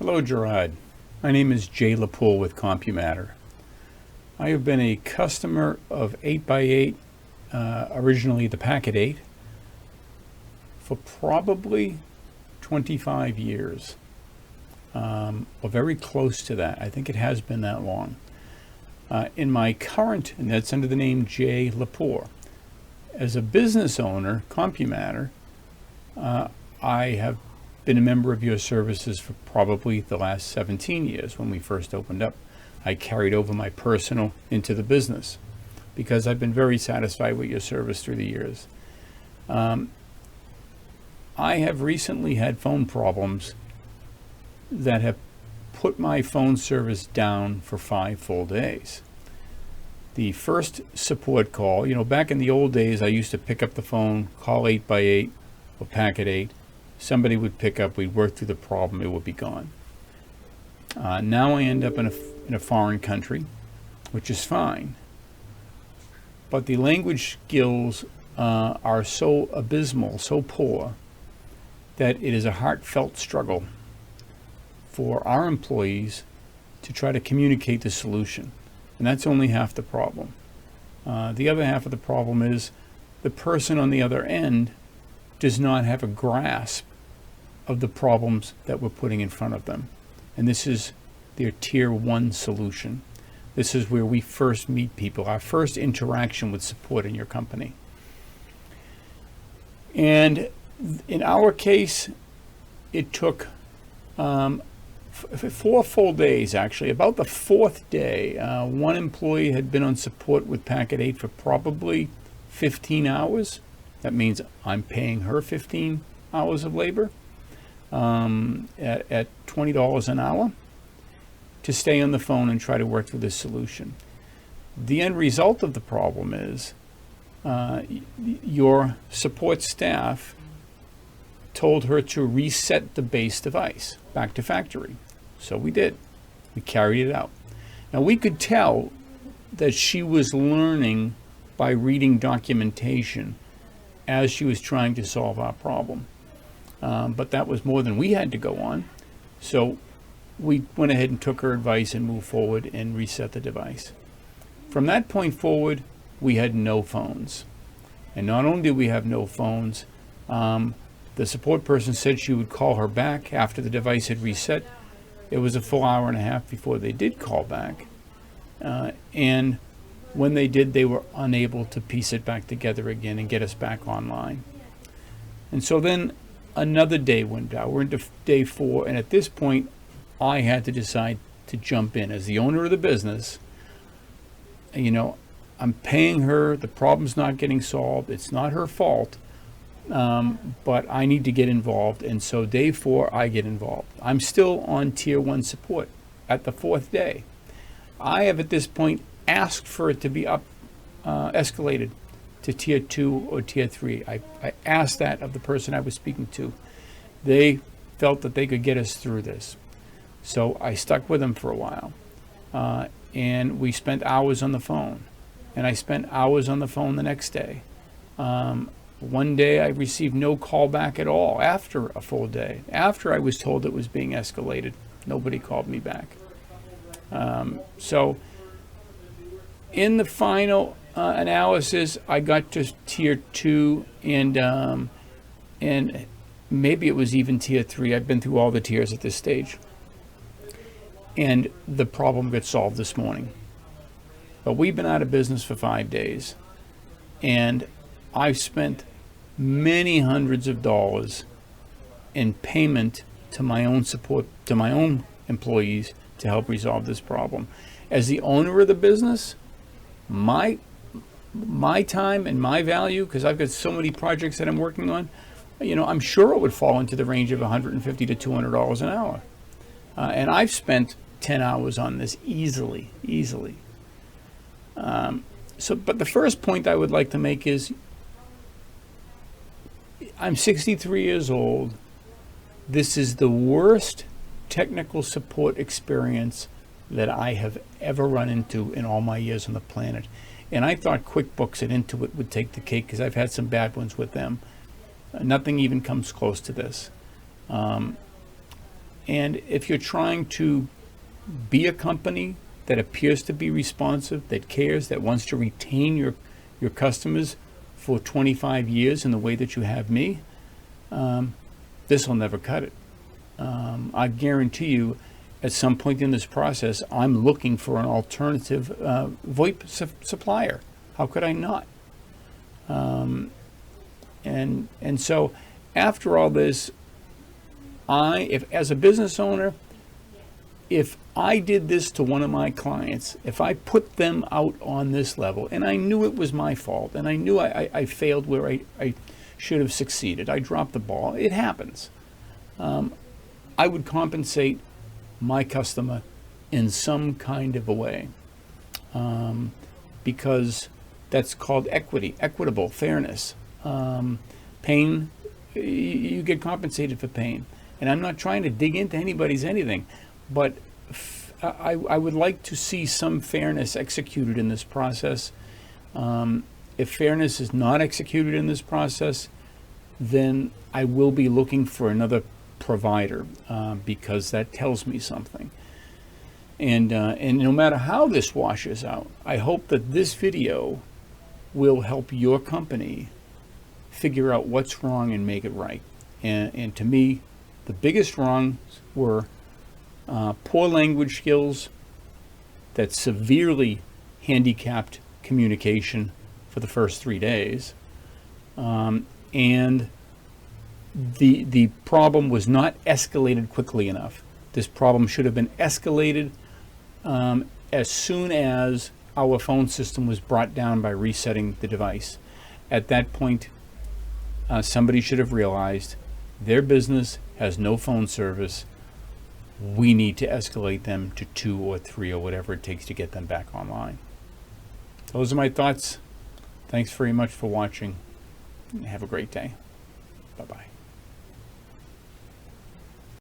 Hello, Gerard. My name is Jay Lapoule with CompuMatter. I have been a customer of 8x8, originally the Packet 8, for probably 25 years, or very close to that. I think it has been that long. In my current, and that's under the name Jay Lapoule, as a business owner, CompuMatter, I have been a member of your services for probably the last 17 years when we first opened up. I carried over my personal into the business because I've been very satisfied with your service through the years. I have recently had phone problems that have put my phone service down for 5 full days. The first support call, back in the old days, I used to pick up the phone, call 8x8 or Packet 8. Somebody would pick up, we'd work through the problem, it would be gone. Now I end up in a foreign country, which is fine. But the language skills are so abysmal, so poor, that it is a heartfelt struggle for our employees to try to communicate the solution. And that's only half the problem. The other half of the problem is the person on the other end does not have a grasp of the problems that we're putting in front of them. And this is their tier 1 solution. This is where we first meet people, our first interaction with support in your company. And in our case, it took 4 full days, actually. About the 4th day, one employee had been on support with Packet 8 for probably 15 hours. That means I'm paying her 15 hours of labor at $20 an hour to stay on the phone and try to work through this solution. The end result of the problem is your support staff told her to reset the base device back to factory. So we did. We carried it out. Now we could tell that she was learning by reading documentation as she was trying to solve our problem. But that was more than we had to go on. So we went ahead and took her advice and moved forward and reset the device. From that point forward, we had no phones. And not only did we have no phones, the support person said she would call her back after the device had reset. It was a full hour and a half before they did call back. And when they did, they were unable to piece it back together again and get us back online. And so then another day went out. We're into day 4, and at this point, I had to decide to jump in. As the owner of the business, I'm paying her, the problem's not getting solved, it's not her fault, but I need to get involved, and so day 4, I get involved. I'm still on tier 1 support at the 4th day. I have at this point asked for it to be escalated to tier 2 or tier 3. I asked that of the person I was speaking to. They felt that they could get us through this. So I stuck with them for a while. And we spent hours on the phone. And I spent hours on the phone the next day. One day I received no call back at all after a full day. After I was told it was being escalated, nobody called me back. So in the final analysis, I got to tier 2 and maybe it was even tier 3. I've been through all the tiers at this stage. And the problem got solved this morning. But we've been out of business for 5 days. And I've spent many hundreds of dollars in payment to my own support, to my own employees to help resolve this problem. As the owner of the business, my time and my value, because I've got so many projects that I'm working on, I'm sure it would fall into the range of $150 to $200 an hour. And I've spent 10 hours on this easily. But the first point I would like to make is I'm 63 years old. This is the worst technical support experience that I have ever run into in all my years on the planet. And I thought QuickBooks and Intuit would take the cake because I've had some bad ones with them. Nothing even comes close to this. And if you're trying to be a company that appears to be responsive, that cares, that wants to retain your customers for 25 years in the way that you have me, this will never cut it. I guarantee you, at some point in this process, I'm looking for an alternative VoIP supplier. How could I not? And so, after all this, if as a business owner, if I did this to one of my clients, if I put them out on this level, and I knew it was my fault, and I knew I failed where I should have succeeded, I dropped the ball, it happens. I would compensate my customer in some kind of a way, because that's called equitable fairness. Pain, you get compensated for pain. And I'm not trying to dig into anybody's anything, but I would like to see some fairness executed in this process. If fairness is not executed in this process, then I will be looking for another provider, because that tells me something. And no matter how this washes out, I hope that this video will help your company figure out what's wrong and make it right. And to me, the biggest wrongs were poor language skills that severely handicapped communication for the first 3 days, and the problem was not escalated quickly enough. This problem should have been escalated as soon as our phone system was brought down by resetting the device. At that point, somebody should have realized their business has no phone service. We need to escalate them to 2 or 3 or whatever it takes to get them back online. Those are my thoughts. Thanks very much for watching. Have a great day. Bye-bye.